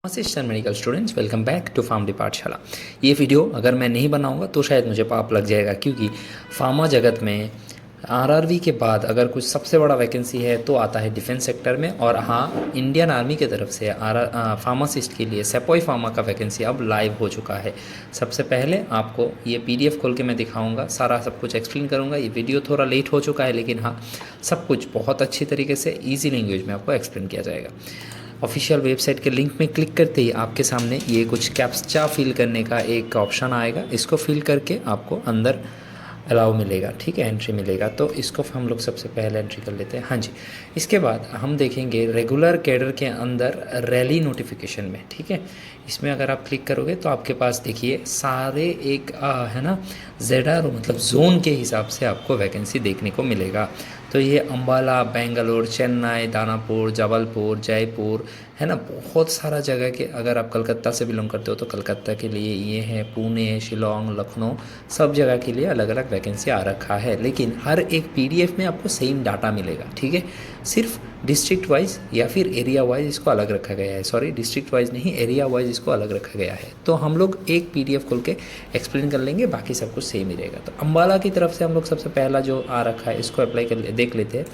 Assistant medical students welcome back to PharmD पाठशाला। ये video अगर मैं नहीं बनाऊंगा तो शायद मुझे पाप लग जाएगा, क्योंकि फार्मा जगत में आरआरबी के बाद अगर कुछ सबसे बड़ा वैकेंसी है तो आता है डिफेंस सेक्टर में। और हाँ, इंडियन आर्मी की तरफ से फार्मासिस्ट के लिए सेपोई फार्मा का वैकेंसी अब लाइव हो चुका है। सबसे पहले आपको ये पीडीएफ खोल के मैं दिखाऊंगा, सारा सब कुछ एक्सप्लेन करूंगा। ये वीडियो थोड़ा लेट हो चुका है, लेकिन हाँ, सब कुछ बहुत अच्छी तरीके से ईजी लैंग्वेज में आपको एक्सप्लेन किया जाएगा। ऑफिशियल वेबसाइट के लिंक में क्लिक करते ही आपके सामने ये कुछ कैप्चा फिल करने का एक ऑप्शन आएगा। इसको फिल करके आपको अंदर अलाउ मिलेगा, ठीक है, एंट्री मिलेगा। तो इसको हम लोग सबसे पहले एंट्री कर लेते हैं। हाँ जी, इसके बाद हम देखेंगे रेगुलर कैडर के अंदर रैली नोटिफिकेशन में, ठीक है। इसमें अगर आप क्लिक करोगे तो आपके पास देखिए सारे एक है ना ZRO मतलब जोन के हिसाब से आपको वैकेंसी देखने को मिलेगा। तो ये अम्बाला, बेंगलोर, चेन्नई, दानापुर, जबलपुर, जयपुर, है ना, बहुत सारा जगह के। अगर आप कलकत्ता से बिलोंग करते हो तो कलकत्ता के लिए ये है, पुणे, शिलोंग, लखनऊ, सब जगह के लिए अलग अलग वैकेंसी आ रखा है। लेकिन हर एक पीडीएफ में आपको सेम डाटा मिलेगा, ठीक है। सिर्फ डिस्ट्रिक्ट वाइज या फिर एरिया वाइज इसको अलग रखा गया है। सॉरी, डिस्ट्रिक्ट वाइज नहीं, एरिया वाइज इसको अलग रखा गया है। तो हम लोग एक पीडीएफ खोल के एक्सप्लेन कर लेंगे, बाकी सब कुछ सेम ही रहेगा। तो अम्बाला की तरफ से हम लोग सबसे पहला जो आ रखा है इसको अप्लाई कर देख लेते हैं।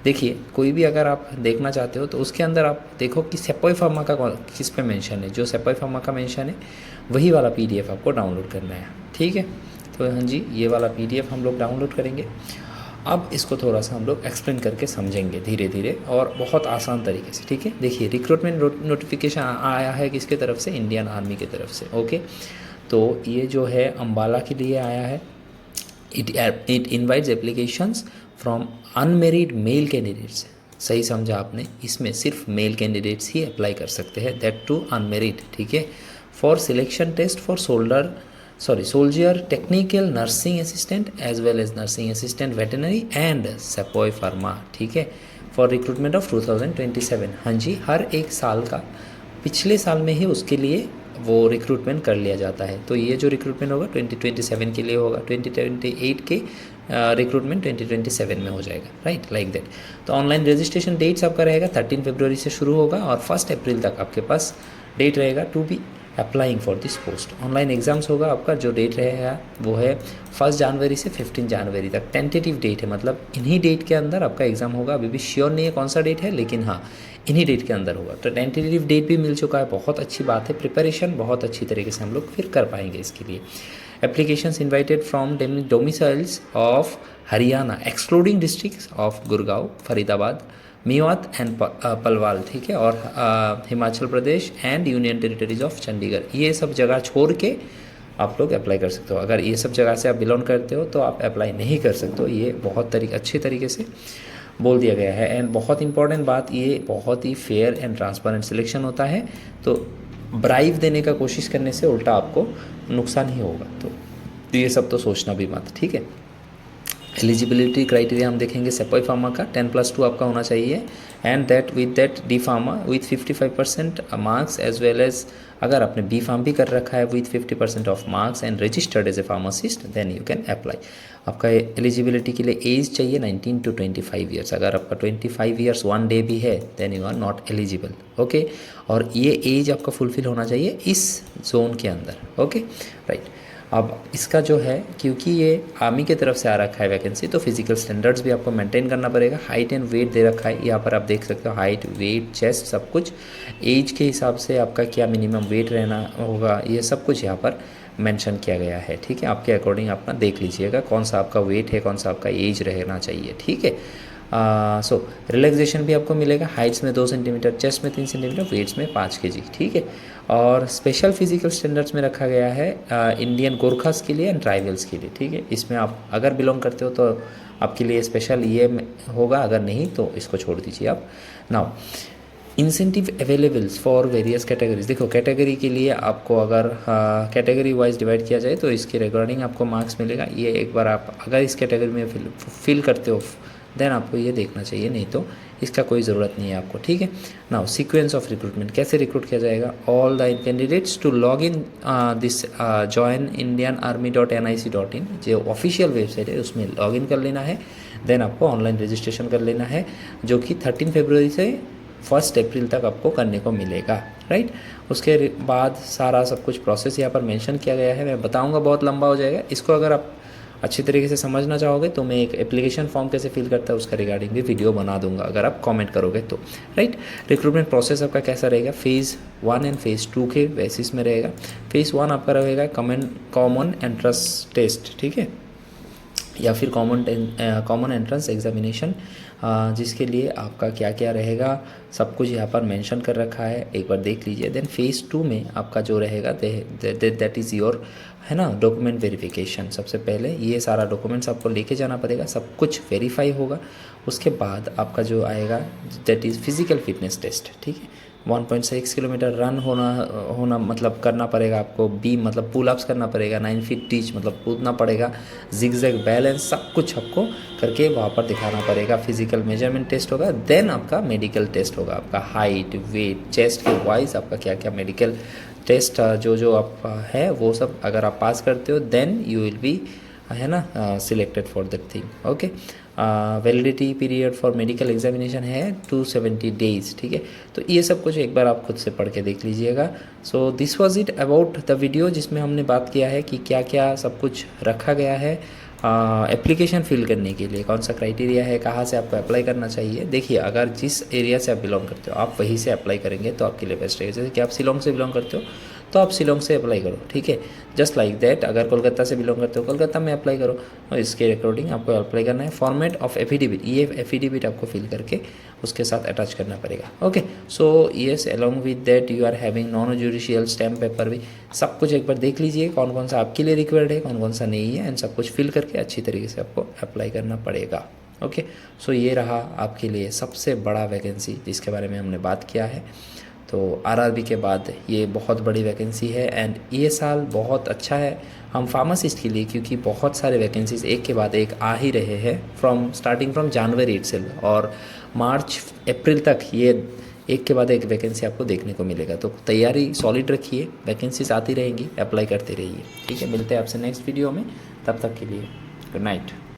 देखिए, कोई भी अगर आप देखना चाहते हो तो उसके अंदर आप देखो कि सेपोई फार्मा का किस पे मेंशन है। जो सेपोई फार्मा का मेंशन है वही वाला पीडीएफ आपको डाउनलोड करना है, ठीक है। तो हाँ जी, ये वाला पीडीएफ हम लोग डाउनलोड करेंगे। अब इसको थोड़ा सा हम लोग एक्सप्लेन करके समझेंगे धीरे धीरे और बहुत आसान तरीके से, ठीक है। देखिए, रिक्रूटमेंट नोटिफिकेशन आया है किसके तरफ से? इंडियन आर्मी की तरफ से, ओके। तो ये जो है अम्बाला के लिए आया है। It invites applications from unmarried male candidates. सही समझा आपने, इसमें सिर्फ मेल कैंडिडेट्स ही अप्लाई कर सकते हैं, दैट टू अनमेरिड, ठीक है। For selection test for soldier, technical nursing assistant as well as nursing assistant veterinary and sepoy pharma, ठीक है, फॉर रिक्रूटमेंट ऑफ 2027। हाँ जी, हर एक साल का पिछले साल में ही उसके लिए वो रिक्रूटमेंट कर लिया जाता है। तो ये जो रिक्रूटमेंट होगा 2027 के लिए होगा, 2028 के रिक्रूटमेंट 2027 में हो जाएगा, राइट, लाइक दैट। तो ऑनलाइन रजिस्ट्रेशन डेट्स आपका रहेगा 13 फरवरी से शुरू होगा और 1 अप्रैल तक आपके पास डेट रहेगा to be applying for this post. Online exams होगा आपका, जो डेट रहेगा वो है 1 जनवरी से 15 जनवरी तक। टेंटेटिव डेट है, मतलब इन्हीं डेट के अंदर आपका एग्ज़ाम होगा। अभी भी श्योर नहीं है कौन सा डेट है, लेकिन हाँ, इन्हीं डेट के अंदर होगा। तो टेंटेटिव डेट भी मिल चुका है, बहुत अच्छी बात है। प्रिपरेशन बहुत अच्छी तरीके से हम लोग फिर कर पाएंगे इसके लिए। Applications invited from domiciles of Haryana excluding districts of Gurgaon, Faridabad, Mewat and Palwal, ठीक है, और Himachal Pradesh and union territories of Chandigarh. ये सब जगह छोड़ के आप लोग अप्लाई कर सकते हो। अगर ये सब जगह से आप बिलोंग करते हो तो आप अप्लाई नहीं कर सकते हो। ये बहुत अच्छे तरीके से बोल दिया गया है। एंड बहुत इंपॉर्टेंट बात, ये बहुत ही फेयर एंड ट्रांसपेरेंट सिलेक्शन होता है। तो ब्राइब देने का कोशिश करने से उल्टा आपको नुकसान ही होगा। तो ये सब तो सोचना भी मत, ठीक है। एलिजिबिलिटी क्राइटेरिया हम देखेंगे सेपोई फार्मा का 10+2 आपका होना चाहिए, and that with that D pharma with 55% marks as well as अगर आपने बी फार्म भी कर रखा है with 50% of marks and registered as a pharmacist, then you can apply. आपका एलिजिबिलिटी के लिए एज चाहिए 19 to 25 ईयर्स। अगर आपका 25 ईयर्स 1 डे भी है then you are not eligible, okay. और ये एज आपका फुलफिल होना चाहिए इस जोन के अंदर, ओके, राइट। अब इसका जो है, क्योंकि ये आर्मी की तरफ से आ रखा है वैकेंसी, तो फिजिकल स्टैंडर्ड्स भी आपको मेंटेन करना पड़ेगा। हाइट एंड वेट दे रखा है, यहाँ पर आप देख सकते हो, हाइट, वेट, चेस्ट, सब कुछ। एज के हिसाब से आपका क्या मिनिमम वेट रहना होगा, ये सब कुछ यहाँ पर मेंशन किया गया है, ठीक है। आपके अकॉर्डिंग अपना देख लीजिएगा कौन सा आपका वेट है, कौन सा आपका एज रहना चाहिए, ठीक है। सो रिलैक्सेशन भी आपको मिलेगा, हाइट्स में 2 सेंटीमीटर, चेस्ट में 3 सेंटीमीटर, वेट्स में 5 kg, ठीक है। और स्पेशल फिजिकल स्टैंडर्ड्स में रखा गया है इंडियन गोरखास के लिए एंड ट्राइबल्स के लिए, ठीक है। इसमें आप अगर बिलोंग करते हो तो आपके लिए स्पेशल ये होगा, अगर नहीं तो इसको छोड़ दीजिए आप। Now incentive availables for various categories. देखो, कैटेगरी के लिए आपको अगर कैटेगरी वाइज डिवाइड किया जाए तो इसके रिगार्डिंग आपको मार्क्स मिलेगा। ये एक बार आप अगर इस कैटेगरी में फिल करते हो देन आपको ये देखना चाहिए, नहीं तो इसका कोई ज़रूरत नहीं है आपको, ठीक है। नाउ सीक्वेंस ऑफ रिक्रूटमेंट, कैसे रिक्रूट किया जाएगा? All the candidates to log in this join indianarmy.nic.in, जो ऑफिशियल वेबसाइट है उसमें लॉग इन कर लेना है। देन आपको ऑनलाइन रजिस्ट्रेशन कर लेना है, जो कि 13 फरवरी से 1 अप्रैल तक आपको करने को मिलेगा, राइट। उसके बाद सारा सब कुछ प्रोसेस यहाँ पर मेंशन किया गया है, मैं बताऊँगा, बहुत लंबा हो जाएगा। इसको अगर आप अच्छी तरीके से समझना चाहोगे तो मैं एक एप्लीकेशन फॉर्म कैसे फिल करता है उसका रिगार्डिंग भी वीडियो बना दूंगा, अगर आप कमेंट करोगे तो, राइट। रिक्रूटमेंट प्रोसेस आपका कैसा रहेगा, फेज़ 1 एंड फेज़ 2 के बेसिस में रहेगा। फेज़ 1 आपका रहेगा कॉमन एंट्रेंस टेस्ट, ठीक है, या फिर कॉमन एंट्रेंस एग्जामिनेशन, जिसके लिए आपका क्या क्या रहेगा सब कुछ यहाँ पर मेंशन कर रखा है, एक बार देख लीजिए। देन फेज़ 2 में आपका जो रहेगा दैट इज़ योर, है ना, डॉक्यूमेंट वेरिफिकेशन। सबसे पहले ये सारा डॉक्यूमेंट्स आपको लेके जाना पड़ेगा, सब कुछ वेरीफाई होगा। उसके बाद आपका जो आएगा that is physical fitness test, ठीक है। 1.6 किलोमीटर रन होना मतलब करना पड़ेगा आपको, बीम मतलब पुल अप्स करना पड़ेगा, 9 फीट टीच मतलब कूदना पड़ेगा, जिगजैग बैलेंस सब कुछ आपको करके वहाँ पर दिखाना पड़ेगा। फिजिकल मेजरमेंट टेस्ट होगा, देन आपका मेडिकल टेस्ट होगा, आपका हाइट वेट चेस्ट के वाइज आपका क्या क्या मेडिकल टेस्ट जो आप है वो सब अगर आप पास करते हो देन यू विल बी, है ना, selected for that thing, okay. Validity period for medical examination है 270 डेज, ठीक है। तो ये सब कुछ एक बार आप खुद से पढ़ के देख लीजिएगा। So this was it about the video, जिसमें हमने बात किया है कि क्या क्या सब कुछ रखा गया है एप्लीकेशन फिल करने के लिए, कौन सा क्राइटेरिया है, कहाँ से आपको अप्लाई करना चाहिए। देखिए, अगर जिस एरिया से आप बिलोंग करते हो आप वहीं से अप्लाई करेंगे तो आपके लिए बेस्ट रहेगा। जैसे कि आप शिलोंग से बिलोंग करते हो तो आप शिलोंग से अप्लाई करो, ठीक है। जस्ट लाइक दैट, अगर कोलकाता से बिलोंग करते हो कोलकाता में अप्लाई करो, और इसके अकॉर्डिंग आपको अप्लाई करना है। फॉर्मेट ऑफ एफिडेविट, ये एफिडेविट आपको फिल करके उसके साथ अटैच करना पड़ेगा, okay. So yes, along with that you are having non judicial stamp paper भी, सब कुछ एक बार देख लीजिए कौन कौन सा आपके लिए रिक्वायर्ड है, कौन कौन सा नहीं है, एंड सब कुछ फिल करके अच्छी तरीके से आपको अप्लाई करना पड़ेगा, ओके। सो ये रहा आपके लिए सबसे बड़ा वैकेंसी जिसके बारे में हमने बात किया है। तो आरआरबी के बाद ये बहुत बड़ी वैकेंसी है, एंड ये साल बहुत अच्छा है हम फार्मासिस्ट के लिए, क्योंकि बहुत सारे वैकेंसीज एक के बाद एक आ ही रहे हैं स्टार्टिंग फ्रॉम जनवरी इटसेल्फ, और मार्च अप्रैल तक ये एक के बाद एक वैकेंसी आपको देखने को मिलेगा। तो तैयारी सॉलिड रखिए, वैकेंसीज आती रहेंगी, अप्लाई करते रहिए, ठीक है। मिलते हैं आपसे नेक्स्ट वीडियो में, तब तक के लिए गुड नाइट।